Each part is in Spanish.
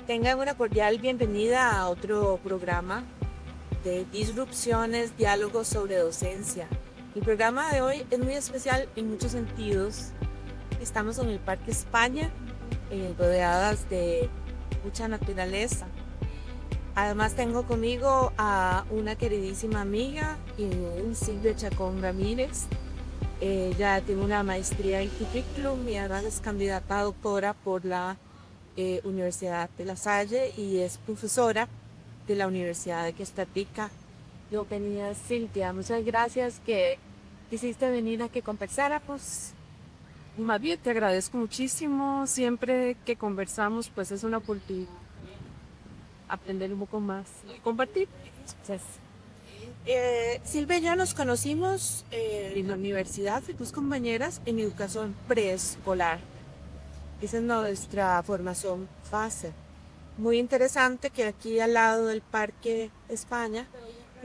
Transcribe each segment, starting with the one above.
Tengan una cordial bienvenida a otro programa de Disrupciones, Diálogos sobre Docencia. El programa de hoy es muy especial en muchos sentidos. Estamos en el Parque España, rodeadas de mucha naturaleza. Además tengo conmigo a una queridísima amiga, Silvia Chacón Ramírez. Ella tiene una maestría en currículum y además es candidata a doctora por la Universidad de La Salle y es profesora de la Universidad de Costa Rica. Bienvenida, Silvia. Muchas gracias que quisiste venir a que conversáramos. Más bien, te agradezco muchísimo. Siempre que conversamos, pues es una oportunidad de aprender un poco más y compartir. Entonces, Silvia y yo nos conocimos en la universidad, fuimos compañeras en educación preescolar. Esa es nuestra formación base. Muy interesante que aquí al lado del Parque España,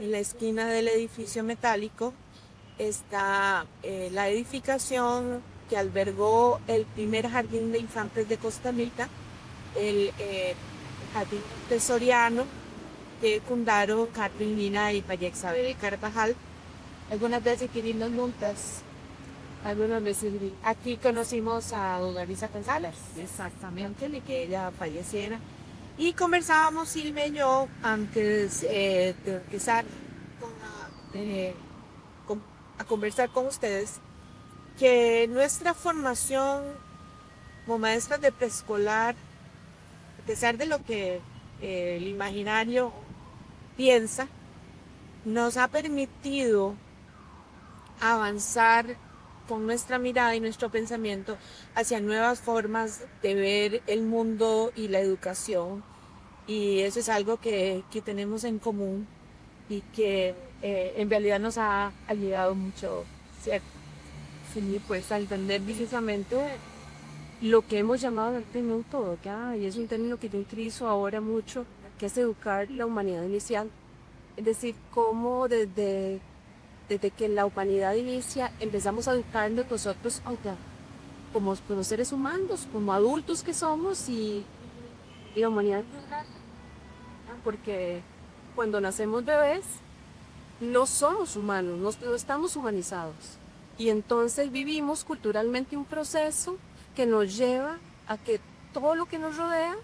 en la esquina del edificio metálico, está la edificación que albergó el primer jardín de infantes de Costa Rica, el jardín tesoriano que fundaron Carmen Lina y María Isabel Carvajal. Algunas veces querimos juntas. Algunas veces Aquí conocimos a don Elisa González, exactamente. antes de que ella falleciera. Y conversábamos Silvia y yo antes de empezar eh, con- a conversar con ustedes que nuestra formación como maestras de preescolar, a pesar de lo que el imaginario piensa, nos ha permitido avanzar con nuestra mirada y nuestro pensamiento hacia nuevas formas de ver el mundo y la educación. Y eso es algo que tenemos en común y que en realidad nos ha ayudado mucho, ¿cierto? Sí, pues a entender precisamente lo que hemos llamado el término todo, y es un término que yo utilizo ahora mucho, que es educar la humanidad inicial. Es decir, cómo desde que la humanidad inicia empezamos a educarnos nosotros como seres humanos, como adultos que somos y la humanidad, porque cuando nacemos bebés no somos humanos, no estamos humanizados. Y entonces vivimos culturalmente un proceso que nos lleva a que todo lo que nos rodea,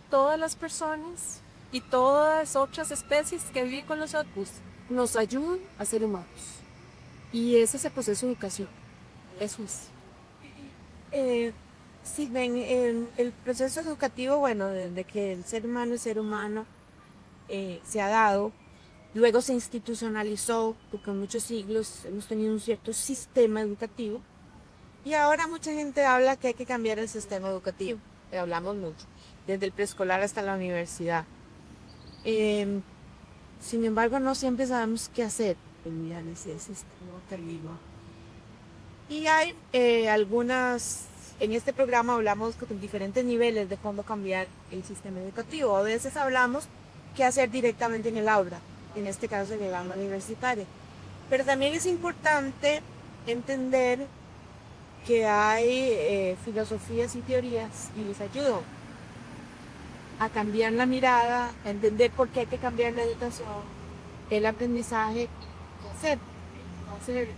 todas las personas y todas otras especies que viven con nosotros, nos ayudan a ser humanos. Y ese es el proceso de educación. Eso es. Eh, sí, ven, el proceso educativo, bueno, desde que el ser humano se ha dado, luego se institucionalizó, porque en muchos siglos hemos tenido un cierto sistema educativo, y ahora mucha gente habla que hay que cambiar el sistema educativo, hablamos mucho, desde el preescolar hasta la universidad. Eh, Sin embargo, no siempre sabemos qué hacer en ese sistema educativo. Y hay en este programa hablamos con diferentes niveles de cómo cambiar el sistema educativo. A veces hablamos qué hacer directamente en el aula, en este caso en el aula universitaria. Pero también es importante entender que hay filosofías y teorías y les ayudan a cambiar la mirada, a entender por qué hay que cambiar la educación, el aprendizaje, qué hacer.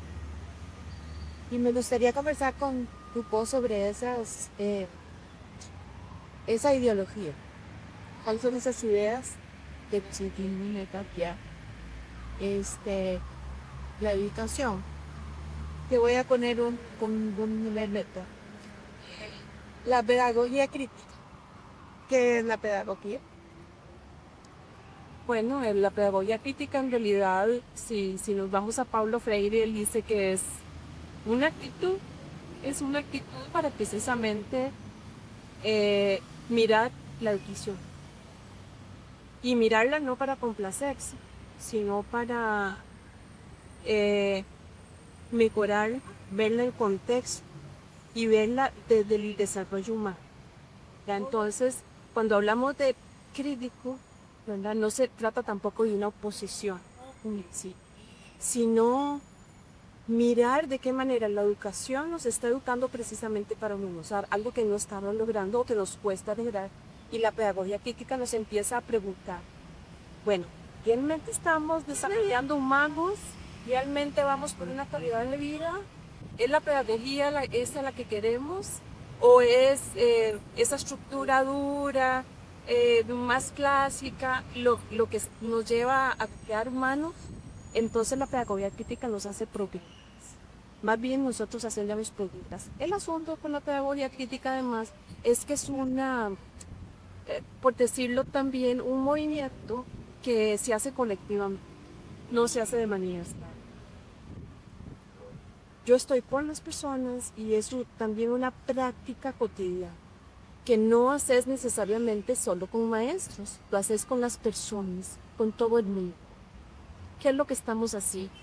Y me gustaría conversar con tu sobre esa ideología. ¿Cuáles son esas ideas que se tienen que cambiar la educación? Te voy a poner un nivel meta. La pedagogía crítica. ¿Qué es la pedagogía? Bueno, la pedagogía crítica en realidad, si nos vamos a Paulo Freire, él dice que una actitud, es una actitud para precisamente mirar la educación. Y mirarla no para complacerse, sino para eh, mejorar, verla en contexto y verla desde el desarrollo humano. ¿Ya? Entonces, cuando hablamos de crítico, ¿verdad? No se trata tampoco de una oposición, sí, sino mirar de qué manera la educación nos está educando precisamente para humanizar algo que no estamos logrando o que nos cuesta lograr Y la pedagogía crítica nos empieza a preguntar, bueno, ¿realmente estamos desarrollando humanos? ¿Realmente vamos por una calidad de vida? ¿Es la pedagogía esa la que queremos? ¿O es esa estructura dura, más clásica, lo que nos lleva a crear humanos? Entonces la pedagogía crítica nos hace preguntas. Más bien nosotros hacemos preguntas. El asunto con la pedagogía crítica además es que es una, por decirlo también, un movimiento que se hace colectivamente, no se hace de manera aislada. Yo estoy por las personas y es también una práctica cotidiana, que no haces necesariamente solo con maestros, lo haces con las personas, con todo el mundo. ¿Qué es lo que estamos haciendo?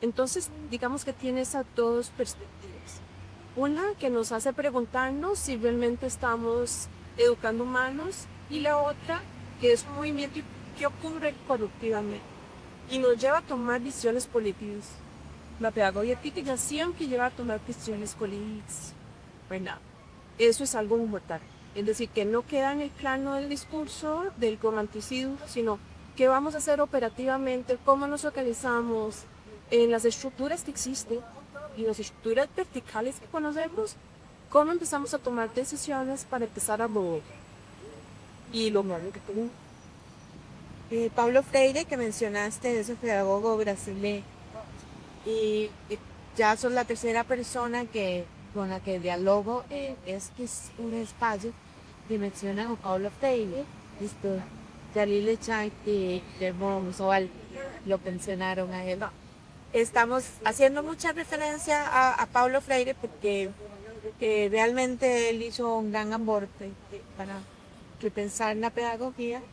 Entonces, digamos que tiene esas dos perspectivas. Una que nos hace preguntarnos si realmente estamos educando humanos, y la otra que es un movimiento que ocurre corruptivamente y nos lleva a tomar decisiones políticas. La pedagogía crítica siempre lleva a tomar decisiones políticas. Bueno, eso es algo importante. Es decir, que no queda en el plano del discurso, del romanticismo, sino qué vamos a hacer operativamente, cómo nos organizamos en las estructuras que existen y las estructuras verticales que conocemos, cómo empezamos a tomar decisiones para empezar a mover. Y lo malo que tenemos. Paulo Freire, que mencionaste, es un pedagogo brasileño. Y ya sos la tercera persona con la que dialogo, es que es un espacio que menciona a Paulo Freire, listo, Jalil Echai y Guillermo Musoval lo mencionaron a él. Estamos haciendo mucha referencia a Paulo Freire porque realmente él hizo un gran aporte para repensar la pedagogía.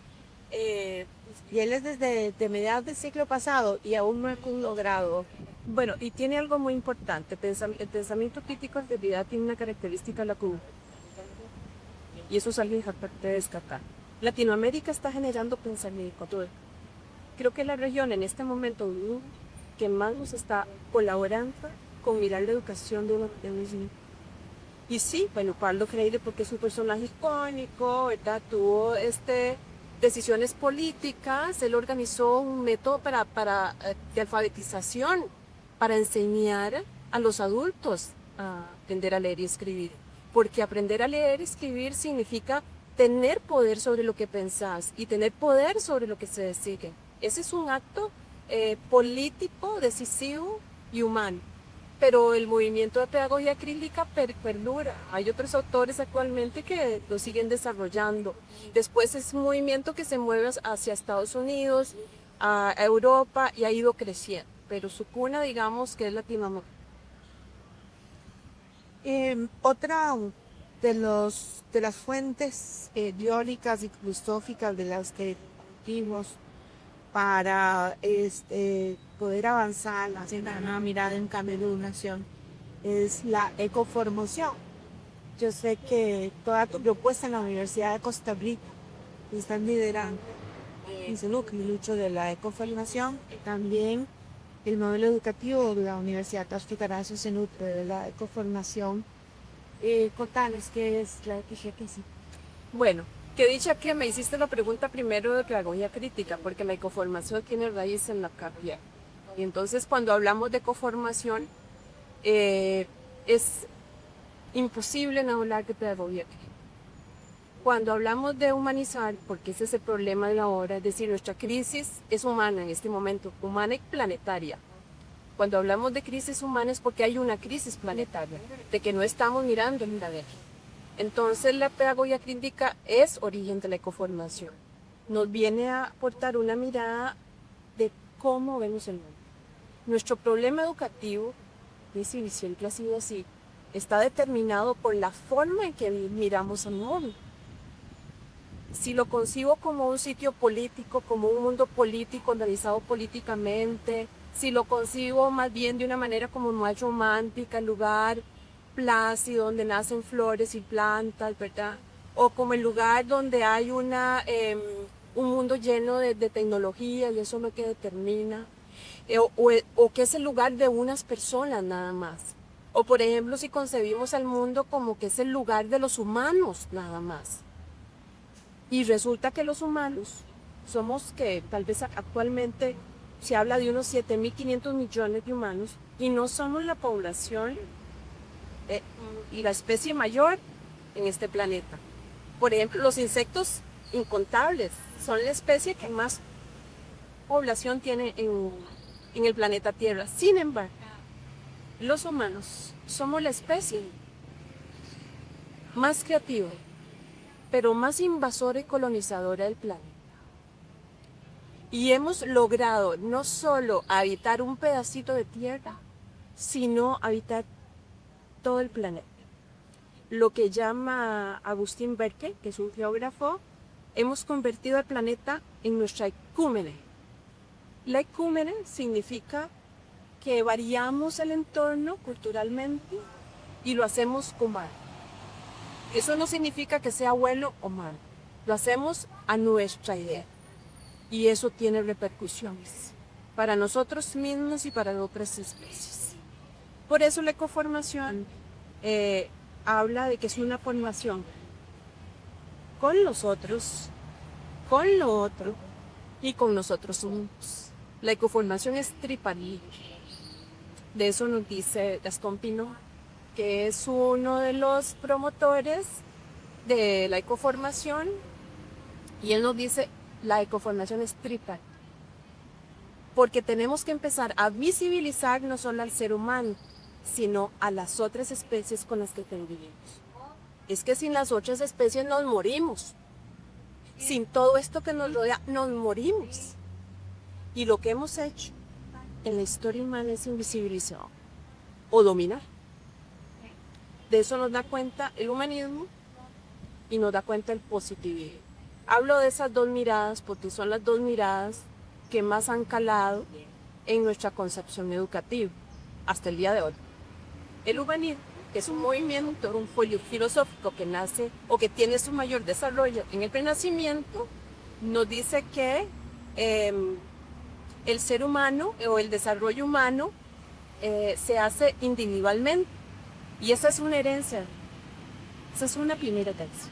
Y él es desde mediados del siglo pasado y aún no hemos logrado. Bueno, y tiene algo muy importante. El pensamiento crítico en realidad tiene una característica la común. Y eso es algo importante de destacar. Latinoamérica está generando pensamiento. Creo que la región en este momento que más nos está colaborando con mirar la educación de los niños. Y sí, bueno, Paulo Freire, porque es un personaje icónico, ¿verdad? Tuvo decisiones políticas, él organizó un método de alfabetización para enseñar a los adultos a aprender a leer y escribir. Porque aprender a leer y escribir significa tener poder sobre lo que pensás y tener poder sobre lo que se decide. Ese es un acto político, decisivo y humano. Pero el movimiento de pedagogía crítica perdura. Hay otros autores actualmente que lo siguen desarrollando. Después es un movimiento que se mueve hacia Estados Unidos, a Europa y ha ido creciendo. Pero su cuna, digamos, que es Latinoamérica. Otra de las fuentes teóricas y filosóficas de las que partimos para poder avanzar haciendo una mirada en cambio de educación es la ecoformación. Yo sé que toda tu propuesta en la Universidad de Costa Rica están liderando ese lucho de la ecoformación. También el modelo educativo de la Universidad Castro Carazo se nutre de la ecoformación. Contanos qué es la EGQC. Bueno, que dicha que me hiciste la pregunta primero de pedagogía crítica, porque la ecoformación tiene raíz en la CAPIA. Y entonces cuando hablamos de ecoformación, es imposible no hablar de pedagogía crítica. Cuando hablamos de humanizar, porque ese es el problema de la hora, es decir, nuestra crisis es humana en este momento, humana y planetaria. Cuando hablamos de crisis humana es porque hay una crisis planetaria, de que no estamos mirando en la vez. Entonces la pedagogía crítica es origen de la ecoformación. Nos viene a aportar una mirada de cómo vemos el mundo. Nuestro problema educativo, y siempre ha sido así, está determinado por la forma en que miramos al mundo. Si lo concibo como un sitio político, como un mundo político, organizado políticamente, si lo concibo más bien de una manera como más romántica, el lugar plácido donde nacen flores y plantas, ¿verdad? O como el lugar donde hay un mundo lleno de tecnología y eso es lo que determina. O que es el lugar de unas personas nada más. O por ejemplo, si concebimos al mundo como que es el lugar de los humanos nada más. Y resulta que los humanos somos que tal vez actualmente se habla de unos 7.500 millones de humanos y no somos la población y la especie mayor en este planeta. Por ejemplo, los insectos incontables son la especie que más población tiene en el planeta Tierra. Sin embargo, los humanos somos la especie más creativa, pero más invasora y colonizadora del planeta. Y hemos logrado no solo habitar un pedacito de tierra, sino habitar todo el planeta. Lo que llama Agustín Berke, que es un geógrafo, hemos convertido al planeta en nuestra ecúmene. La ecúmene significa que variamos el entorno culturalmente y lo hacemos humano. Eso no significa que sea bueno o malo, lo hacemos a nuestra idea. Y eso tiene repercusiones para nosotros mismos y para otras especies. Por eso la ecoformación habla de que es una formación con los otros, con lo otro y con nosotros mismos. La ecoformación es tripartita. De eso nos dice Gastón Pino, que es uno de los promotores de la ecoformación, y él nos dice la ecoformación es tripartita, porque tenemos que empezar a visibilizar no solo al ser humano, sino a las otras especies con las que convivimos. Es que sin las otras especies nos morimos. Sin todo esto que nos rodea, nos morimos. Y lo que hemos hecho en la historia humana es invisibilizar o dominar. De eso nos da cuenta el humanismo y nos da cuenta el positivismo. Hablo de esas dos miradas porque son las dos miradas que más han calado en nuestra concepción educativa hasta el día de hoy. El humanismo, que es un movimiento, un folio filosófico que nace o que tiene su mayor desarrollo en el Renacimiento, nos dice que el ser humano o el desarrollo humano se hace individualmente. Y esa es una herencia, esa es una primera herencia.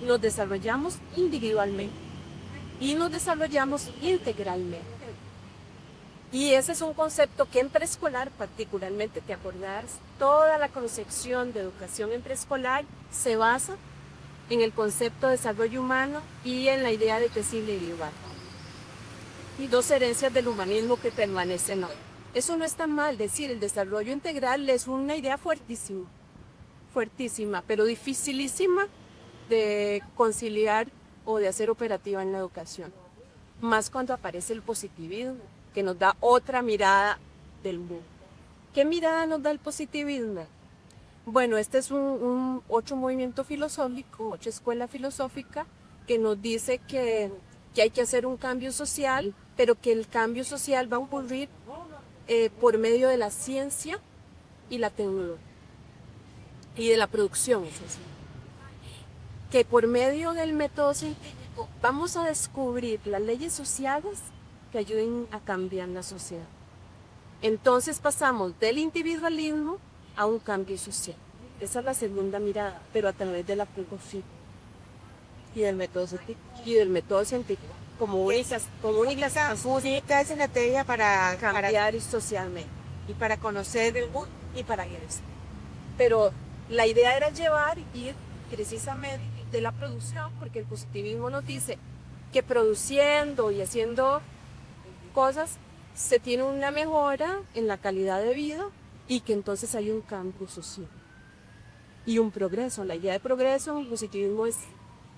Nos desarrollamos individualmente y nos desarrollamos integralmente. Y ese es un concepto que en preescolar particularmente, te acordarás, toda la concepción de educación en preescolar se basa en el concepto de desarrollo humano y en la idea de que es individual. Y dos herencias del humanismo que permanecen hoy. Eso no está mal, decir, el desarrollo integral es una idea fuertísima, fuertísima, pero dificilísima de conciliar o de hacer operativa en la educación. Más cuando aparece el positivismo, que nos da otra mirada del mundo. ¿Qué mirada nos da el positivismo? Bueno, este es otro movimiento filosófico, otra escuela filosófica, que nos dice que hay que hacer un cambio social, pero que el cambio social va a ocurrir por medio de la ciencia y la tecnología y de la producción, es decir, que por medio del método científico vamos a descubrir las leyes sociales que ayuden a cambiar la sociedad. Entonces pasamos del individualismo a un cambio social. Esa es la segunda mirada, pero a través de la pedagogía Y del método científico. y del método científico como única estrategia para cambiar socialmente y para conocer el mundo. y para ingresar. Pero la idea era ir precisamente de la producción, porque el positivismo nos dice que produciendo y haciendo cosas se tiene una mejora en la calidad de vida y que entonces hay un cambio social y un progreso. La idea de progreso en el positivismo es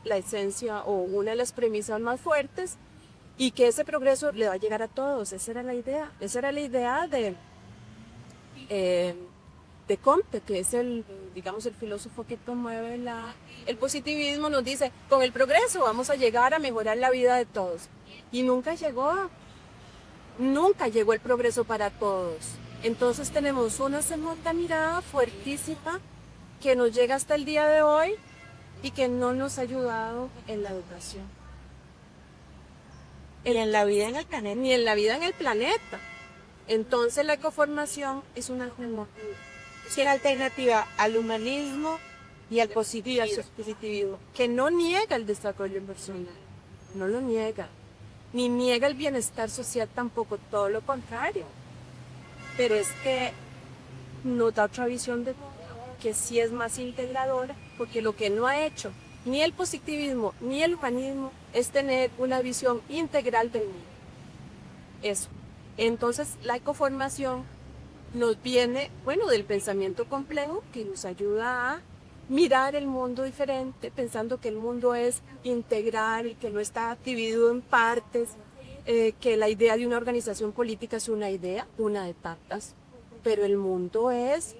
la esencia o una de las premisas más fuertes, y que ese progreso le va a llegar a todos. Esa era la idea de Comte, que es el filósofo que promueve el positivismo. Nos dice, con el progreso vamos a llegar a mejorar la vida de todos, y nunca llegó el progreso para todos. Entonces tenemos una segunda mirada fuertísima que nos llega hasta el día de hoy y que no nos ha ayudado en la educación. Y en la vida en el planeta. Ni en la vida en el planeta. Entonces la ecoformación es una alternativa al humanismo Y el y positivo. al positivismo, que no niega el desarrollo personal, no lo niega, ni niega el bienestar social tampoco, todo lo contrario. Pero es que nos da otra visión de que sí es más integradora, porque lo que no ha hecho ni el positivismo ni el humanismo es tener una visión integral del mundo. Eso. Entonces, la ecoformación nos viene, bueno, del pensamiento complejo que nos ayuda a mirar el mundo diferente, pensando que el mundo es integral, que no está dividido en partes, que la idea de una organización política es una idea, una de tantas, pero el mundo es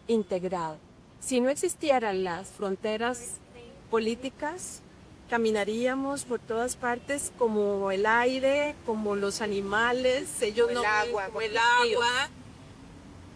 integrado. Si no existieran las fronteras políticas, caminaríamos por todas partes como el aire, como los animales, ellos El no, agua, como el agua.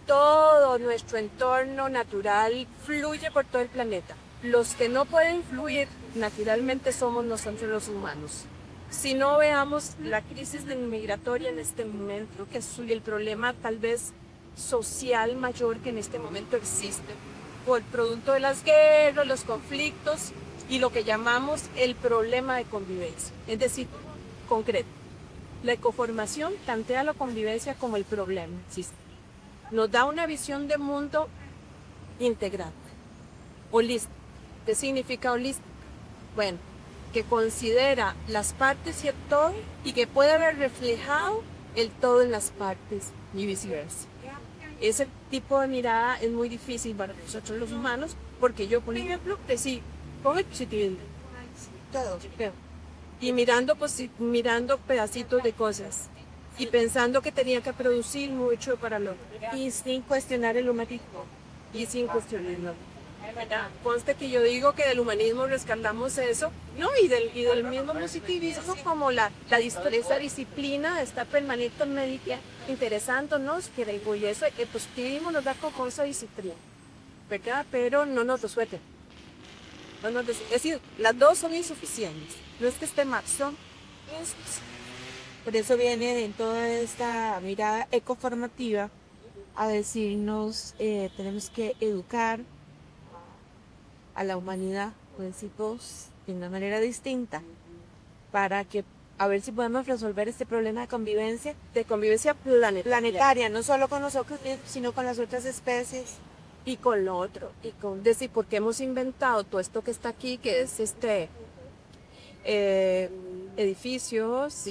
Todo nuestro entorno natural fluye por todo el planeta. Los que no pueden fluir naturalmente somos nosotros los humanos. Si no veamos la crisis migratoria en este momento, que es el problema tal vez social mayor que en este momento existe, por producto de las guerras, los conflictos y lo que llamamos el problema de convivencia, es decir, concreto. La ecoformación plantea la convivencia como el problema existe. Nos da una visión de mundo integral, holística. ¿Qué significa holística? Bueno, que considera las partes y el todo y que puede haber reflejado el todo en las partes y viceversa. Ese tipo de mirada es muy difícil para nosotros los humanos porque yo, por ejemplo, crecí con el positivismo. Todo. Y mirando pedacitos de cosas y pensando que tenía que producir mucho para lo Y sin cuestionar el humanismo. y sin cuestionarlo. Conste que yo digo que del humanismo rescatamos eso, ¿no? Y del mismo positivismo como esa disciplina de estar permanentemente interesándonos, que y eso, el positivismo nos da como esa disciplina, ¿verdad? Pero no nos resuelve. Es decir, las dos son insuficientes. No es que esté mal, son insuficientes. Por eso viene en toda esta mirada ecoformativa a decirnos tenemos que educar a la humanidad, pues sí, todos de una manera distinta, para que a ver si podemos resolver este problema De convivencia planetaria, no solo con nosotros, sino con las otras especies. y con lo otro, y con decir, porque hemos inventado todo esto que está aquí, que es edificios,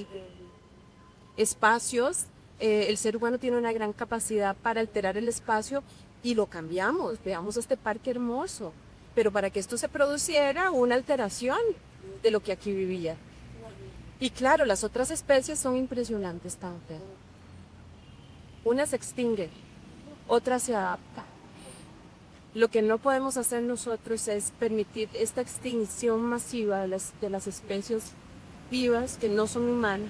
espacios, el ser humano tiene una gran capacidad para alterar el espacio y lo cambiamos. Veamos este parque hermoso, pero para que esto se produciera una alteración de lo que aquí vivía. Y claro, las otras especies son impresionantes también. Unas se extinguen, otras se adaptan. Lo que no podemos hacer nosotros es permitir esta extinción masiva de las especies vivas que no son humanas.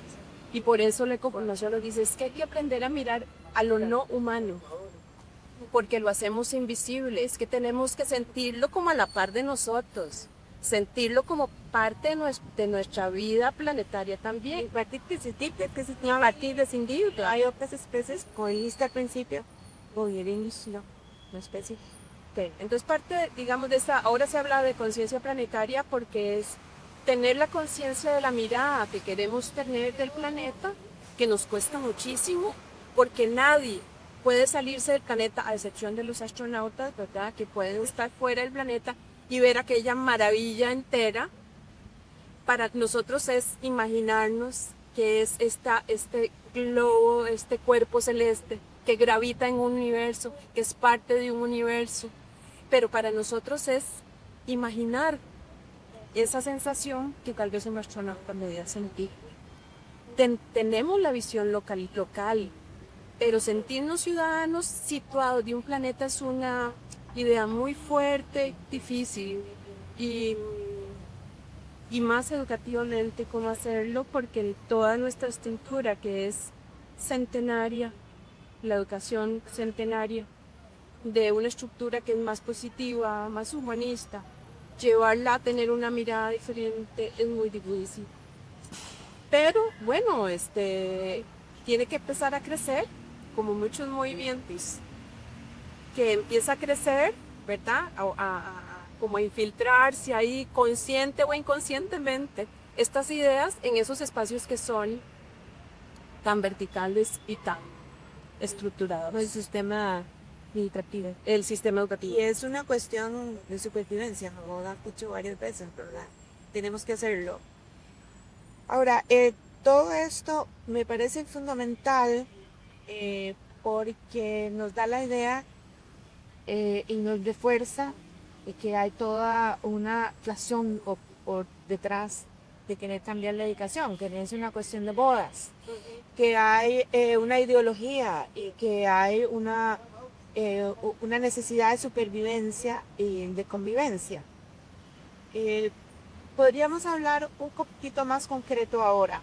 Y por eso la ecoformación nos dice es que hay que aprender a mirar a lo no humano, porque lo hacemos invisible, es que tenemos que sentirlo como a la par de nosotros, sentirlo como parte de nuestra vida planetaria también. A partir de ese tipo, que se a partir de ese individuo. Hay otras especies, como dijiste al principio, no, una especie. Okay. Entonces digamos, de esta, ahora se habla de conciencia planetaria porque es tener la conciencia de la mirada que queremos tener del planeta, que nos cuesta muchísimo, porque nadie puede salirse del planeta, a excepción de los astronautas, ¿verdad? Que pueden estar fuera del planeta y ver aquella maravilla entera. Para nosotros es imaginarnos que es este globo, este cuerpo celeste que gravita en un universo, que es parte de un universo. Pero para nosotros es imaginar esa sensación que tal vez un astronauta me sentir. Tenemos la visión local, pero sentirnos ciudadanos situados de un planeta es una idea muy fuerte, difícil y más educativamente cómo hacerlo, porque toda nuestra estructura que es centenaria, la educación centenaria, de una estructura que es más positiva, más humanista, llevarla a tener una mirada diferente es muy difícil. Pero bueno, tiene que empezar a crecer, como muchos movimientos, que empieza a crecer ¿verdad? Como a infiltrarse ahí consciente o inconscientemente estas ideas en esos espacios que son tan verticales y tan estructurados. El sistema educativo. El sistema educativo. Y es una cuestión de supervivencia, como lo han dicho varias veces, ¿verdad? Tenemos que hacerlo. Ahora, todo esto me parece fundamental porque nos da la idea y nos refuerza que hay toda una razón por detrás de querer cambiar la educación, que no es una cuestión de bodas, que hay una ideología y que hay una necesidad de supervivencia y de convivencia. Podríamos hablar un poquito más concreto ahora,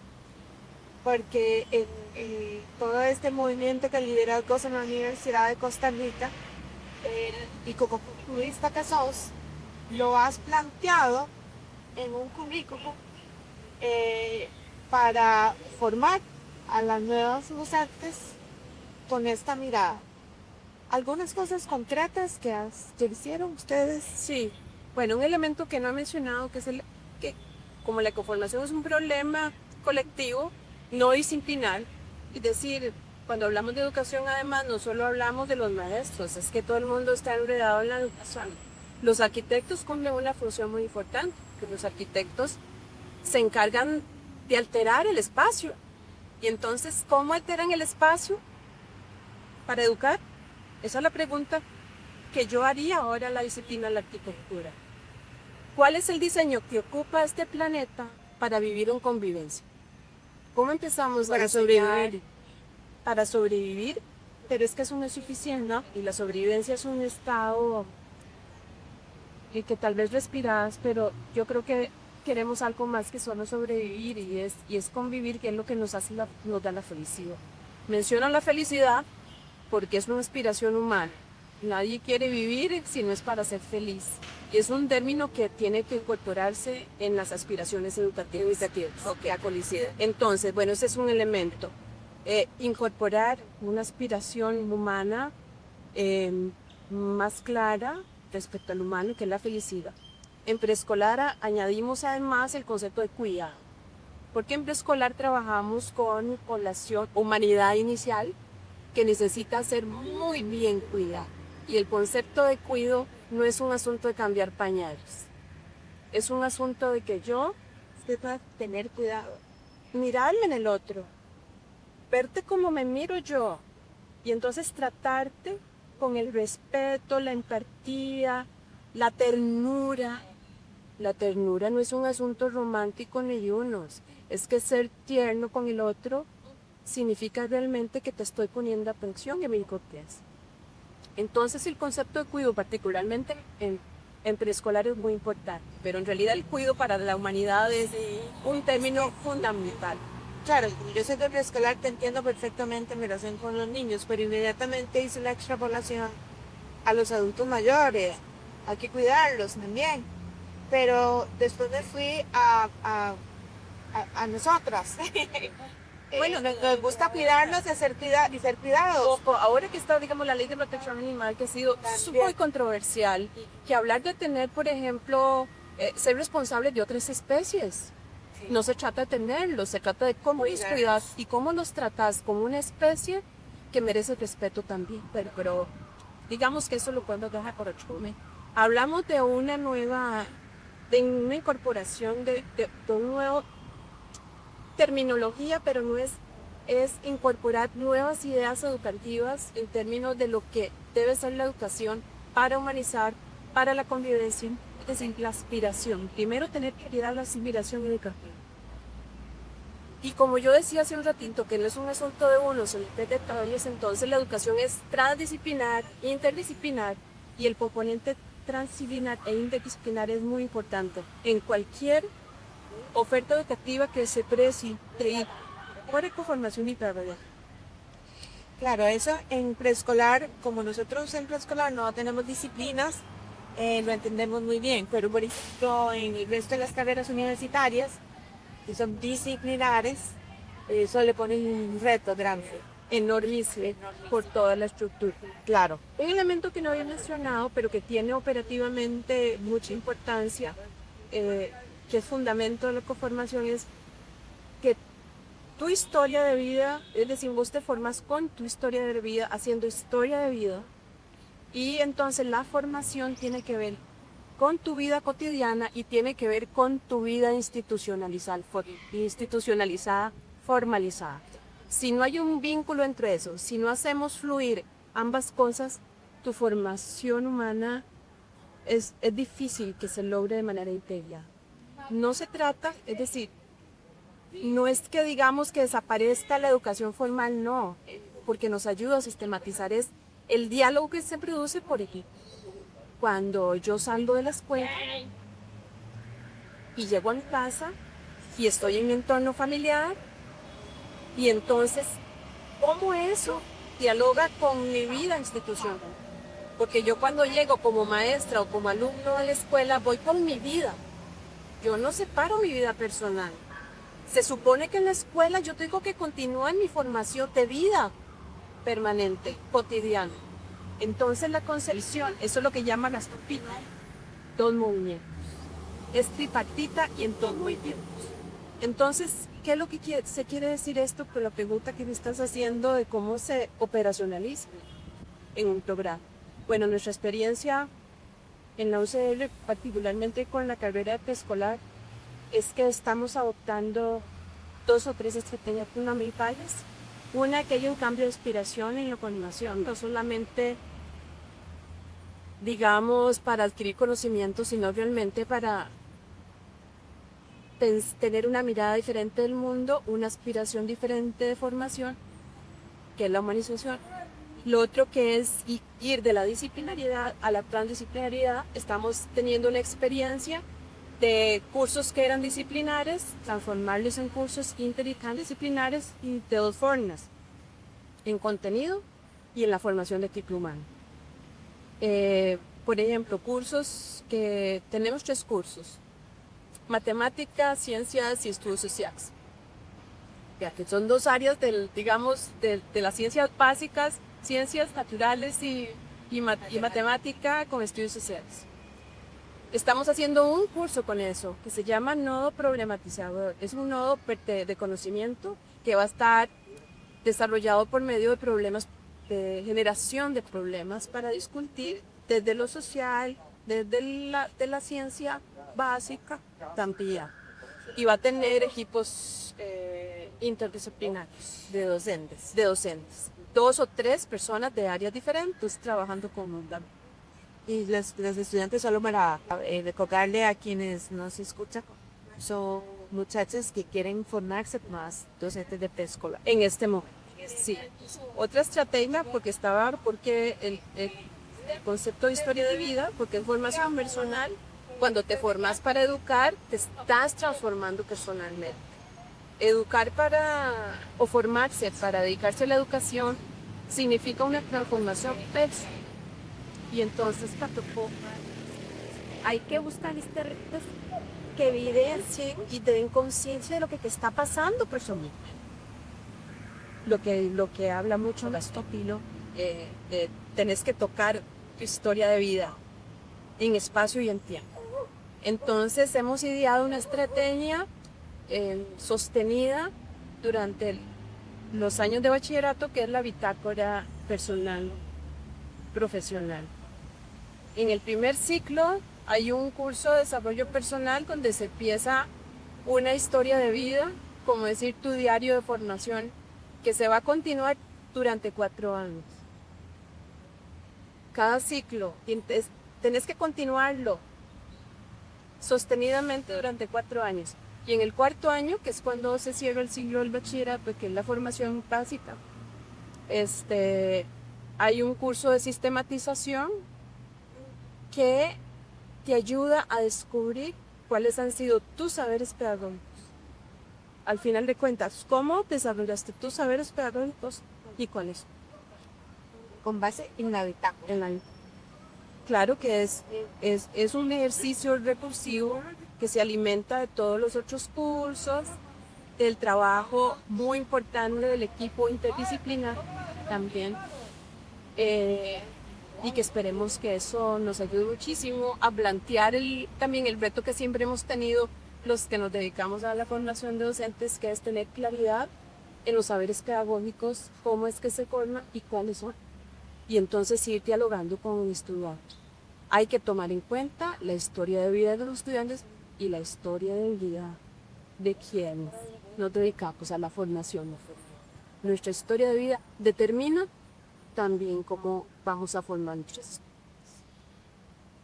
porque en todo este movimiento que lidera en la Universidad de Costa Rica, y como culturista que sos, lo has planteado en un currículum para formar a las nuevas docentes con esta mirada. ¿Algunas cosas concretas que hicieron ustedes? Sí, bueno, un elemento que no he mencionado, que es que como la coformación es un problema colectivo, no disciplinar, es decir, cuando hablamos de educación además no solo hablamos de los maestros, es que todo el mundo está enredado en la educación. Los arquitectos cumplen una función muy importante, que los arquitectos se encargan de alterar el espacio. Y entonces, ¿cómo alteran el espacio para educar? Esa es la pregunta que yo haría ahora en la disciplina de la arquitectura. ¿Cuál es el diseño que ocupa este planeta para vivir en convivencia? ¿Cómo empezamos Para a diseñar sobrevivir? Para sobrevivir, pero es que eso no es suficiente, ¿no? Y la sobrevivencia es un estado que tal vez respiras, pero yo creo que queremos algo más que solo sobrevivir y es convivir, que es lo que nos da la felicidad. Menciono la felicidad porque es una aspiración humana. Nadie quiere vivir si no es para ser feliz. Y es un término que tiene que incorporarse en las aspiraciones educativas. La felicidad. Entonces, bueno, ese es un elemento. Incorporar una aspiración humana más clara respecto al humano, que es la felicidad. En preescolar añadimos además el concepto de cuidado, porque en preescolar trabajamos con población, humanidad inicial, que necesita ser muy bien cuidada. Y el concepto de cuido no es un asunto de cambiar pañales, es un asunto de que yo Sepa tener cuidado. mirarme en el otro, verte como me miro yo, y entonces tratarte con el respeto, la empatía, la ternura. La ternura no es un asunto romántico ni unos, es que ser tierno con el otro significa realmente que te estoy poniendo atención y me cortés. Entonces el concepto de cuidado, particularmente en preescolar, es muy importante, pero en realidad el cuidado para la humanidad es un término fundamental. Claro, yo soy de preescolar, te entiendo perfectamente en relación con los niños, pero inmediatamente hice la extrapolación a los adultos mayores. Hay que cuidarlos también. Pero después me fui a nosotras. Bueno, nos gusta cuidarnos y ser cuidados. Ahora que está, digamos, la ley de protección animal, que ha sido muy controversial, que hablar de tener, por ejemplo, ser responsables de otras especies. No se trata de tenerlos, se trata de cómo los cuidas y cómo los tratas como una especie que merece respeto también. Pero digamos que eso lo podemos dejar por otro momento. Hablamos de una incorporación de un nuevo terminología, pero no es incorporar nuevas ideas educativas en términos de lo que debe ser la educación para humanizar, para la convivencia, es decir, la aspiración. Primero tener que liderar la aspiración educativa. Y como yo decía hace un ratito, que no es un asunto de uno, son de todos, entonces la educación es transdisciplinar, interdisciplinar, y el componente transdisciplinar e interdisciplinar es muy importante en cualquier oferta educativa que se precie por coformación y desarrollo. Claro, eso en preescolar, como nosotros en preescolar no tenemos disciplinas, lo entendemos muy bien, pero por ejemplo en el resto de las carreras universitarias, que son disciplinares, eso le pone un reto grande. enormísimo por toda la estructura. Claro. Un elemento que no había mencionado, pero que tiene operativamente mucha importancia, que es fundamento de la coformación, es que tu historia de vida, es decir, vos te formas con tu historia de vida, haciendo historia de vida, y entonces la formación tiene que ver con tu vida cotidiana y tiene que ver con tu vida institucionalizada, formalizada. Si no hay un vínculo entre eso, si no hacemos fluir ambas cosas, tu formación humana es difícil que se logre de manera íntegra. No se trata, es decir, no es que digamos que desaparezca la educación formal, no, porque nos ayuda a sistematizar es el diálogo que se produce por aquí. Cuando yo salgo de la escuela y llego a mi casa y estoy en mi entorno familiar, y entonces, ¿cómo eso dialoga con mi vida institucional? Porque yo cuando llego como maestra o como alumno a la escuela voy con mi vida. Yo no separo mi vida personal. Se supone que en la escuela yo tengo que continuar mi formación de vida permanente, cotidiana. Entonces la concepción, eso es lo que llaman las dos movimientos. Es tripartita y en dos movimientos. Entonces, ¿qué es lo que se quiere decir esto? Por la pregunta que me estás haciendo de cómo se operacionaliza en un programa. Bueno, nuestra experiencia en la UCL, particularmente con la carrera de preescolar, es que estamos adoptando 2 o 3 estrategias fundamentales. Una, que hay un cambio de inspiración en la formación, no solamente, digamos, para adquirir conocimiento, sino realmente para tener una mirada diferente del mundo, una aspiración diferente de formación, que es la humanización. Lo otro, que es ir de la disciplinariedad a la transdisciplinariedad. Estamos teniendo una experiencia de cursos que eran disciplinares, transformarlos en cursos inter y transdisciplinares, y de 2 formas, en contenido y en la formación de tipo humano. Por ejemplo, cursos que tenemos 3 cursos: matemáticas, ciencias y estudios sociales. Ya que son 2 áreas digamos, de las ciencias básicas, ciencias naturales y matemática con estudios sociales. Estamos haciendo un curso con eso, que se llama Nodo Problematizador. Es un nodo de conocimiento que va a estar desarrollado por medio de problemas, de generación de problemas para discutir desde lo social, desde la ciencia básica, también. Y va a tener equipos interdisciplinarios de docentes. 2 o 3 personas de áreas diferentes trabajando conjuntamente. Y los estudiantes, solo para recordarle a quienes nos escuchan, son muchachos que quieren formarse más docentes de preescolar. En este momento, sí. Otra estrategia, porque el concepto de historia de vida, porque es formación personal. Cuando te formas para educar, te estás transformando personalmente. Educar o formarse para dedicarse a la educación significa una transformación personal. Y entonces hay que buscar estrategias que evidencien y te den conciencia de lo que te está pasando personalmente. Lo que habla mucho Gastopilo, tenés que tocar tu historia de vida en espacio y en tiempo. Entonces hemos ideado una estrategia sostenida durante los años de bachillerato, que es la bitácora personal profesional. En el primer ciclo hay un curso de desarrollo personal donde se empieza una historia de vida, como decir tu diario de formación, que se va a continuar durante 4 años. Cada ciclo tenés que continuarlo sostenidamente durante 4 años. Y en el 4.º año, que es cuando se cierra el ciclo del bachillerato, que es la formación básica, hay un curso de sistematización que te ayuda a descubrir cuáles han sido tus saberes pedagógicos. Al final de cuentas, ¿cómo desarrollaste tus saberes pedagógicos y cuáles? Con base en la bitácora. Claro que es un ejercicio recursivo que se alimenta de todos los otros cursos del trabajo muy importante del equipo interdisciplinar también. Y que esperemos que eso nos ayude muchísimo a plantear también el reto que siempre hemos tenido los que nos dedicamos a la formación de docentes, que es tener claridad en los saberes pedagógicos, cómo es que se forman y cuáles son. Y entonces ir dialogando con un estudiante. Hay que tomar en cuenta la historia de vida de los estudiantes y la historia de vida de quienes nos dedicamos a la formación. Nuestra historia de vida determina también cómo vamos a formar nuestros.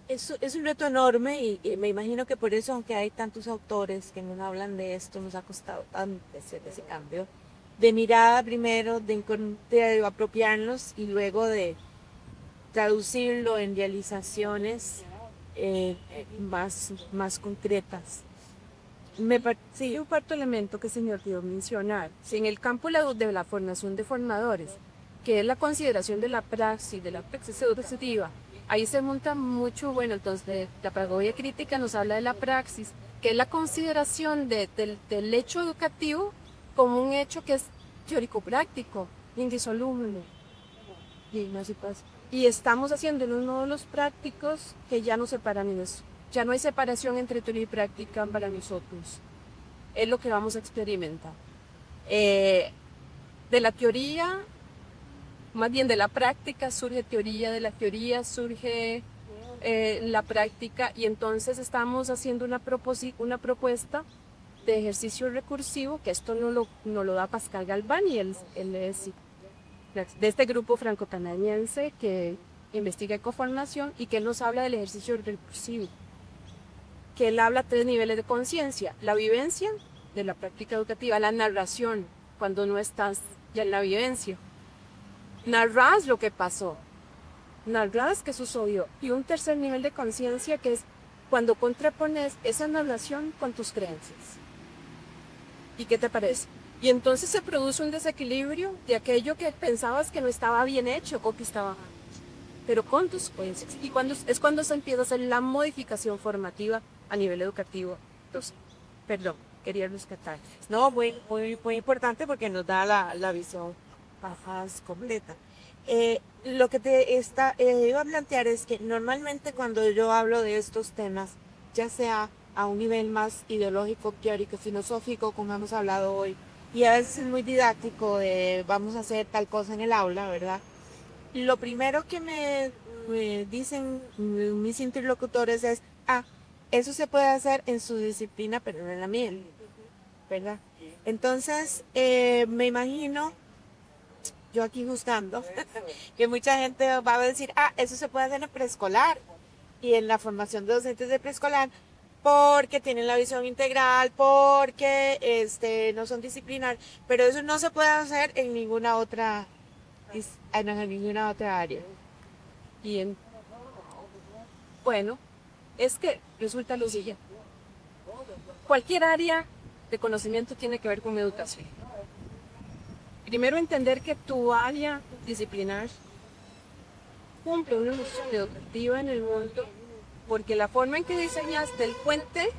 Es un reto enorme y me imagino que por eso, aunque hay tantos autores que nos hablan de esto, nos ha costado tanto ese cambio de mirada primero, de apropiarnos y luego de traducirlo en realizaciones más concretas. Sí, un cuarto elemento que el señor dio mencionar. Si en el campo de la formación de formadores, que es la consideración de la praxis educativa, ahí se monta mucho, bueno, entonces la pedagogía crítica nos habla de la praxis, que es la consideración del hecho educativo como un hecho que es teórico-práctico, indisoluble. Y estamos haciendo unos módulos prácticos que ya no separan en eso. Ya no hay separación entre teoría y práctica para nosotros. Es lo que vamos a experimentar. De la teoría, más bien de la práctica surge teoría, de la teoría surge la práctica, y entonces estamos haciendo una propuesta de ejercicio recursivo, que esto no lo da Pascal Galván, y él es de este grupo franco-canadiense que investiga ecoformación y que él nos habla del ejercicio recursivo, que él habla 3 niveles de conciencia: la vivencia de la práctica educativa, la narración, cuando no estás ya en la vivencia, narras lo que pasó, narras qué sucedió, y un tercer nivel de conciencia que es cuando contrapones esa narración con tus creencias. ¿Y qué te parece? Y entonces se produce un desequilibrio de aquello que pensabas que no estaba bien hecho o que estaba mal, pero con tus creencias. Y es cuando se empieza a hacer la modificación formativa a nivel educativo. Entonces, perdón, quería rescatar. No, muy importante porque nos da la visión más completa. Lo que iba a plantear es que normalmente cuando yo hablo de estos temas, ya sea a un nivel más ideológico, teórico, filosófico, como hemos hablado hoy, y a veces es muy didáctico de vamos a hacer tal cosa en el aula, ¿verdad? Lo primero que me dicen mis interlocutores es, eso se puede hacer en su disciplina, pero no en la mía, ¿verdad? Entonces, me imagino, yo aquí buscando, que mucha gente va a decir, eso se puede hacer en preescolar y en la formación de docentes de preescolar, porque tienen la visión integral, porque no son disciplinar, pero eso no se puede hacer en ninguna otra área. Bueno, es que resulta lo siguiente: cualquier área de conocimiento tiene que ver con educación. Primero, entender que tu área disciplinar cumple una función educativa en el mundo, porque la forma en que diseñaste el puente,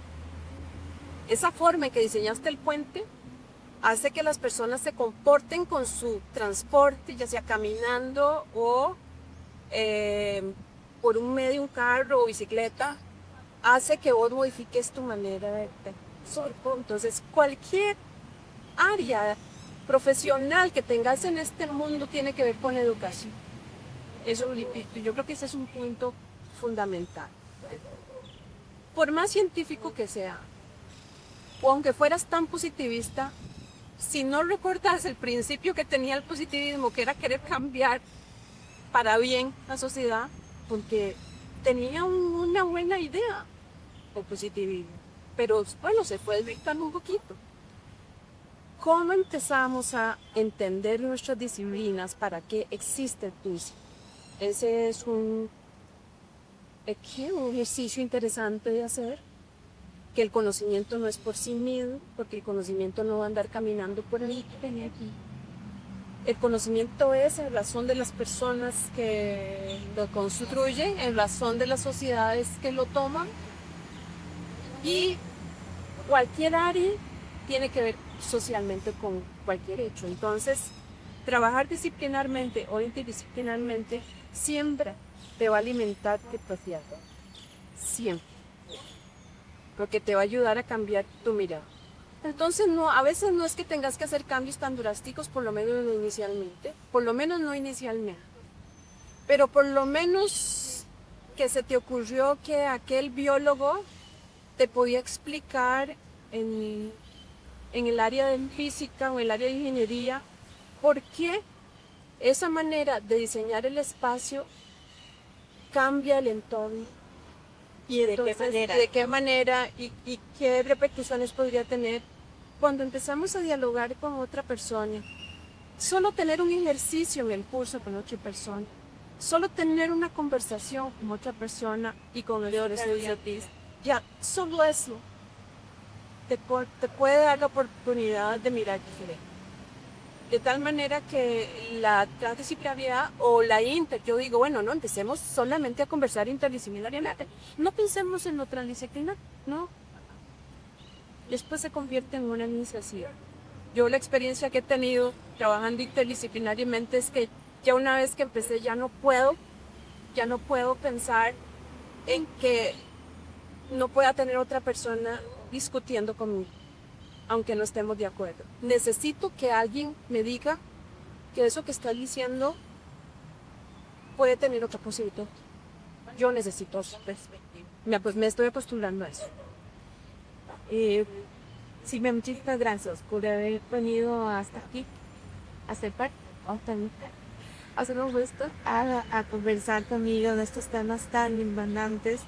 hace que las personas se comporten con su transporte, ya sea caminando o por un medio, un carro o bicicleta, hace que vos modifiques tu manera de pensar. Entonces, cualquier área profesional que tengas en este mundo tiene que ver con educación. Eso, yo creo que ese es un punto fundamental. Por más científico que sea, o aunque fueras tan positivista, si no recordas el principio que tenía el positivismo, que era querer cambiar para bien la sociedad, porque tenía una buena idea el positivismo, pero bueno, se fue desvirtuando un poquito. ¿Cómo empezamos a entender nuestras disciplinas? ¿Para qué existe el curso? Ese es un ejercicio interesante de hacer, que el conocimiento no es por sí mismo, porque el conocimiento no va a andar caminando por ahí, aquí. El conocimiento es en razón de las personas que lo construyen, en razón de las sociedades que lo toman, y cualquier área tiene que ver socialmente con cualquier hecho. Entonces, trabajar disciplinarmente o interdisciplinarmente siempre te va a alimentar tu capacidad. Siempre. Porque te va a ayudar a cambiar tu mirada. Entonces, no, a veces no es que tengas que hacer cambios tan drásticos, por lo menos no inicialmente. Por lo menos no inicialmente. Pero por lo menos que se te ocurrió que aquel biólogo te podía explicar en el área de física o en el área de ingeniería por qué esa manera de diseñar el espacio cambia el entorno. ¿Y de Entonces, qué manera? ¿de qué manera y qué repercusiones podría tener cuando empezamos a dialogar con otra persona? Solo tener un ejercicio en el curso con otra persona, solo tener una conversación con otra persona y con el otro estudiante, ya solo eso te puede dar la oportunidad de mirar diferente. De tal manera que la transdisciplinariedad o la yo digo, bueno, no empecemos solamente a conversar interdisciplinariamente. No pensemos en lo transdisciplinar, no. Después se convierte en una necesidad. Yo la experiencia que he tenido trabajando interdisciplinariamente es que ya una vez que empecé ya no puedo pensar en que no pueda tener otra persona discutiendo conmigo, aunque no estemos de acuerdo. Necesito que alguien me diga que eso que está diciendo puede tener otra posibilidad. Yo necesito eso. Pues me estoy acostumbrando a eso. Sí, muchísimas gracias por haber venido hasta aquí, a ser parte, Hacerlo gusto. a conversar conmigo de estos temas tan demandantes.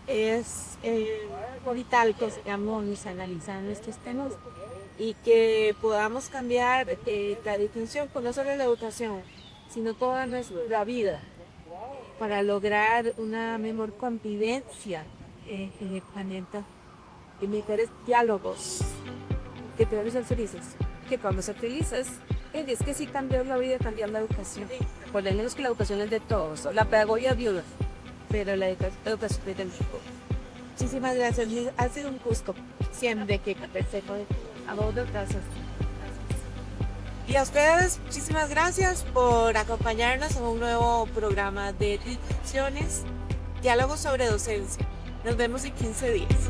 Es vital que sigamos analizando estos temas y que podamos cambiar la distinción, no solo la educación, sino toda nuestra vida, para lograr una mejor convivencia en el planeta y mejores diálogos que podamos ser felices. Que cuando se felices, es que sí cambiar la vida, cambiar la educación. Por lo menos que la educación es de todos. La pedagogía ayuda, pero la educación es de México. Muchísimas gracias, ha sido un gusto siempre que conversé con todos. Gracias. Y a ustedes, muchísimas gracias por acompañarnos en un nuevo programa de discusiones, diálogos sobre docencia. Nos vemos en 15 días.